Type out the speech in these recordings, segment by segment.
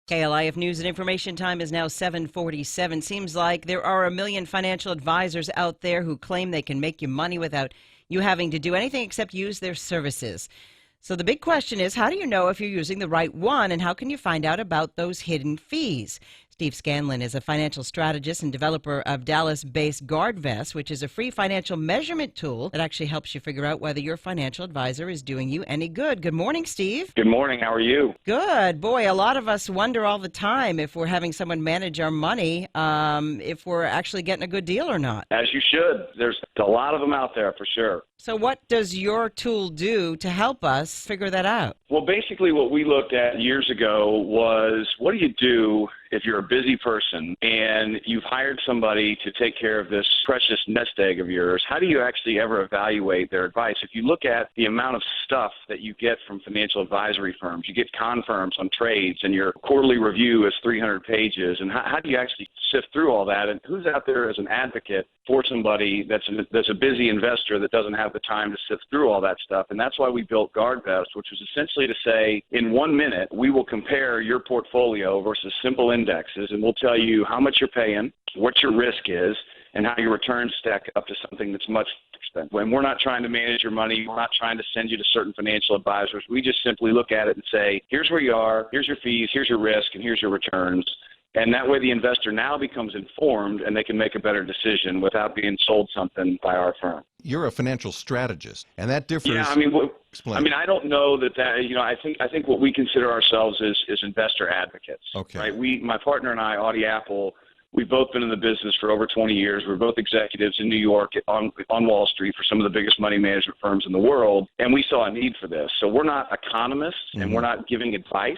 KLIF News and Information Time is now 7:47. Seems like there are a million financial advisors out there who claim they can make you money without you having to do anything except use their services. So the big question is, how do you know if you're using the right one, and how can you find out about those hidden fees? Steve Scanlon is a financial strategist and developer of Dallas-based GuardVest, which is a free financial measurement tool that actually helps you figure out whether your financial advisor is doing you any good. Good morning, Steve. Good morning. How are you? Good. Boy, a lot of us wonder all the time if we're having someone manage our money, if we're actually getting a good deal or not. As you should. There's a lot of them out there for sure. So what does your tool do to help us figure that out? Well, basically what we looked at years ago was, what do you do if you're a busy person and you've hired somebody to take care of this precious nest egg of yours? How do you actually ever evaluate their advice? If you look at the amount of stuff that you get from financial advisory firms, you get confirms on trades and your quarterly review is 300 pages. And how do you actually sift through all that? And who's out there as an advocate for somebody that's a busy investor that doesn't have the time to sift through all that stuff? And that's why we built GuardVest, which was essentially to say, in 1 minute, we will compare your portfolio versus simple indexes, and we'll tell you how much you're paying, what your risk is, and how your returns stack up to something that's much expensive. When we're not trying to manage your money, we're not trying to send you to certain financial advisors. We just simply look at it and say, here's where you are, here's your fees, here's your risk, and here's your returns. And that way the investor now becomes informed and they can make a better decision without being sold something by our firm. You're a financial strategist, and that differs. Yeah, I don't know that I think what we consider ourselves is investor advocates. Okay. Right? My partner and I, Audie Apple, we've both been in the business for over 20 years. We're both executives in New York on Wall Street for some of the biggest money management firms in the world, and we saw a need for this. So we're not economists, and we're not giving advice.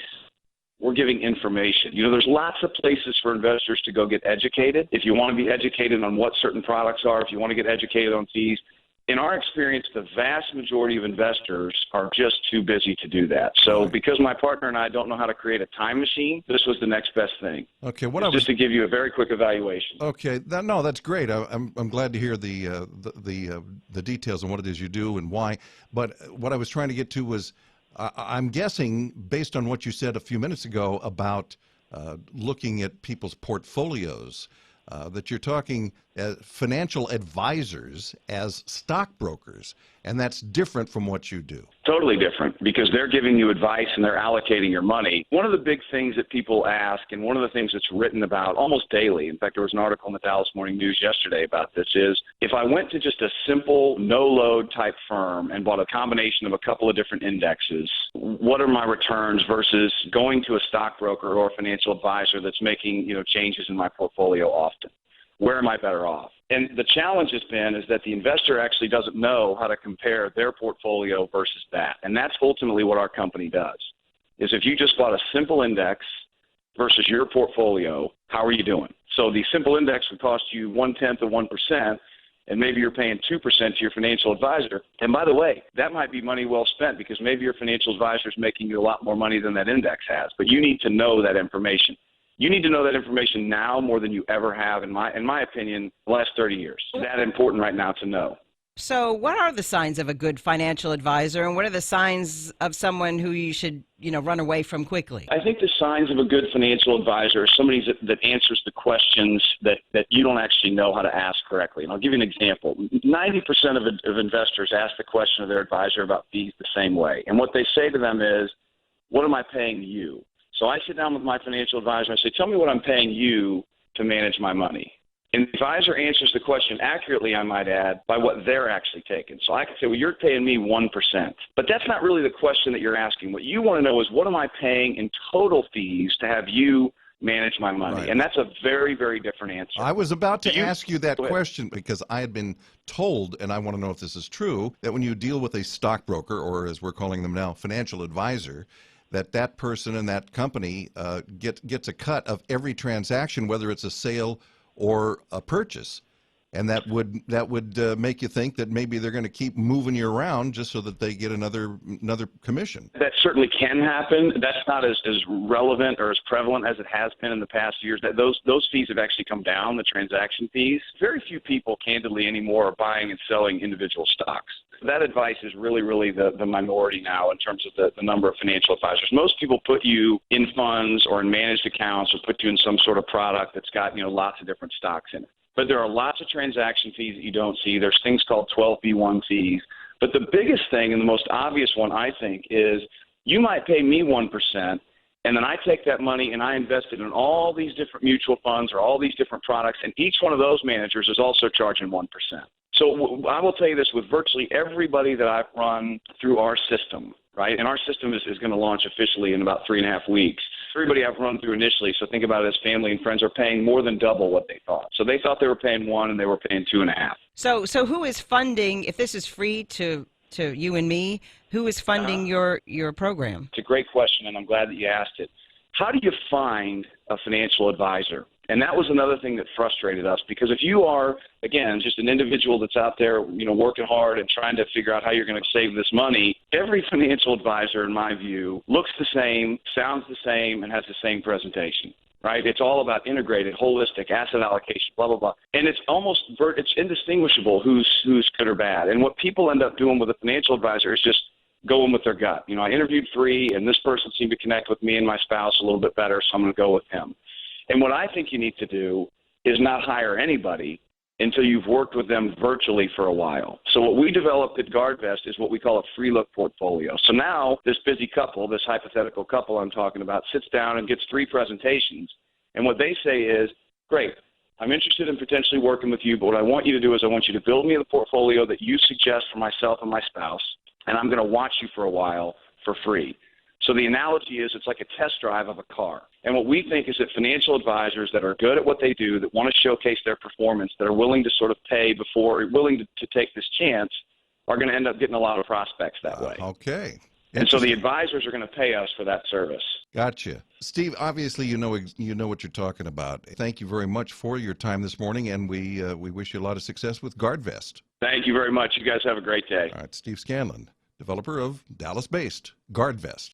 We're giving information. There's lots of places for investors to go get educated. If you want to be educated on what certain products are, if you want to get educated on fees, in our experience, the vast majority of investors are just too busy to do that. So because my partner and I don't know how to create a time machine, this was the next best thing. Okay, just to give you a very quick evaluation. Okay, that's great. I'm glad to hear the details on what it is you do and why. But what I was trying to get to was, I'm guessing, based on what you said a few minutes ago about looking at people's portfolios, that you're talking financial advisors as stockbrokers, and that's different from what you do. Totally different, because they're giving you advice and they're allocating your money. One of the big things that people ask, and one of the things that's written about almost daily, in fact, there was an article in the Dallas Morning News yesterday about this, is if I went to just a simple no-load type firm and bought a combination of a couple of different indexes, what are my returns versus going to a stockbroker or a financial advisor that's making changes in my portfolio often? Where am I better off? And the challenge has been is that the investor actually doesn't know how to compare their portfolio versus that. And that's ultimately what our company does, is if you just bought a simple index versus your portfolio, how are you doing? So the simple index would cost you 0.1% of 1%, and maybe you're paying 2% to your financial advisor. And by the way, that might be money well spent, because maybe your financial advisor is making you a lot more money than that index has. But you need to know that information. You need to know that information now more than you ever have, in my opinion, the last 30 years. It's that important right now to know. So what are the signs of a good financial advisor, and what are the signs of someone who you should, run away from quickly? I think the signs of a good financial advisor is somebody that answers the questions that you don't actually know how to ask correctly. And I'll give you an example. 90% of investors ask the question of their advisor about fees the same way. And what they say to them is, what am I paying you? So I sit down with my financial advisor and I say, tell me what I'm paying you to manage my money. And the advisor answers the question accurately, I might add, by what they're actually taking. So I can say, well, you're paying me 1%. But that's not really the question that you're asking. What you want to know is, what am I paying in total fees to have you manage my money? Right. And that's a very, very different answer. I was about to ask you that question, because I had been told, and I want to know if this is true, that when you deal with a stockbroker, or as we're calling them now, financial advisor, that person and that company gets a cut of every transaction, whether it's a sale or a purchase. and that would make you think that maybe they're going to keep moving you around just so that they get another commission. That certainly can happen. That's not as relevant or as prevalent as it has been in the past years. That those fees have actually come down, the transaction fees. Very few people, candidly, anymore are buying and selling individual stocks. That advice is really the minority now in terms of the number of financial advisors. Most people put you in funds or in managed accounts or put you in some sort of product that's got lots of different stocks in it. But there are lots of transaction fees that you don't see. There's things called 12b-1 fees. But the biggest thing and the most obvious one, I think, is you might pay me 1%, and then I take that money and I invest it in all these different mutual funds or all these different products, and each one of those managers is also charging 1%. So I will tell you this with virtually everybody that I've run through our system, right? And our system is going to launch officially in about 3.5 weeks. Everybody I've run through initially, so think about it as family and friends, are paying more than double what they thought. So they thought they were paying 1 and they were paying 2.5. So who is funding, if this is free to you and me, who is funding your program? It's a great question, and I'm glad that you asked it. How do you find a financial advisor? And that was another thing that frustrated us, because if you are, again, just an individual that's out there, working hard and trying to figure out how you're going to save this money, every financial advisor, in my view, looks the same, sounds the same, and has the same presentation, right? It's all about integrated, holistic asset allocation, blah, blah, blah. And it's it's indistinguishable who's good or bad. And what people end up doing with a financial advisor is just going with their gut. I interviewed 3, and this person seemed to connect with me and my spouse a little bit better, so I'm going to go with him. And what I think you need to do is not hire anybody until you've worked with them virtually for a while. So what we developed at GuardVest is what we call a free look portfolio. So now this busy couple, this hypothetical couple I'm talking about, sits down and gets 3 presentations. And what they say is, great, I'm interested in potentially working with you, but what I want you to do is I want you to build me the portfolio that you suggest for myself and my spouse, and I'm going to watch you for a while for free. So the analogy is it's like a test drive of a car. And what we think is that financial advisors that are good at what they do, that want to showcase their performance, that are willing to sort of pay before, willing to take this chance, are going to end up getting a lot of prospects that way. Okay. And so the advisors are going to pay us for that service. Gotcha. Steve, obviously you know what you're talking about. Thank you very much for your time this morning, and we wish you a lot of success with GuardVest. Thank you very much. You guys have a great day. All right, Steve Scanlon, developer of Dallas-based GuardVest.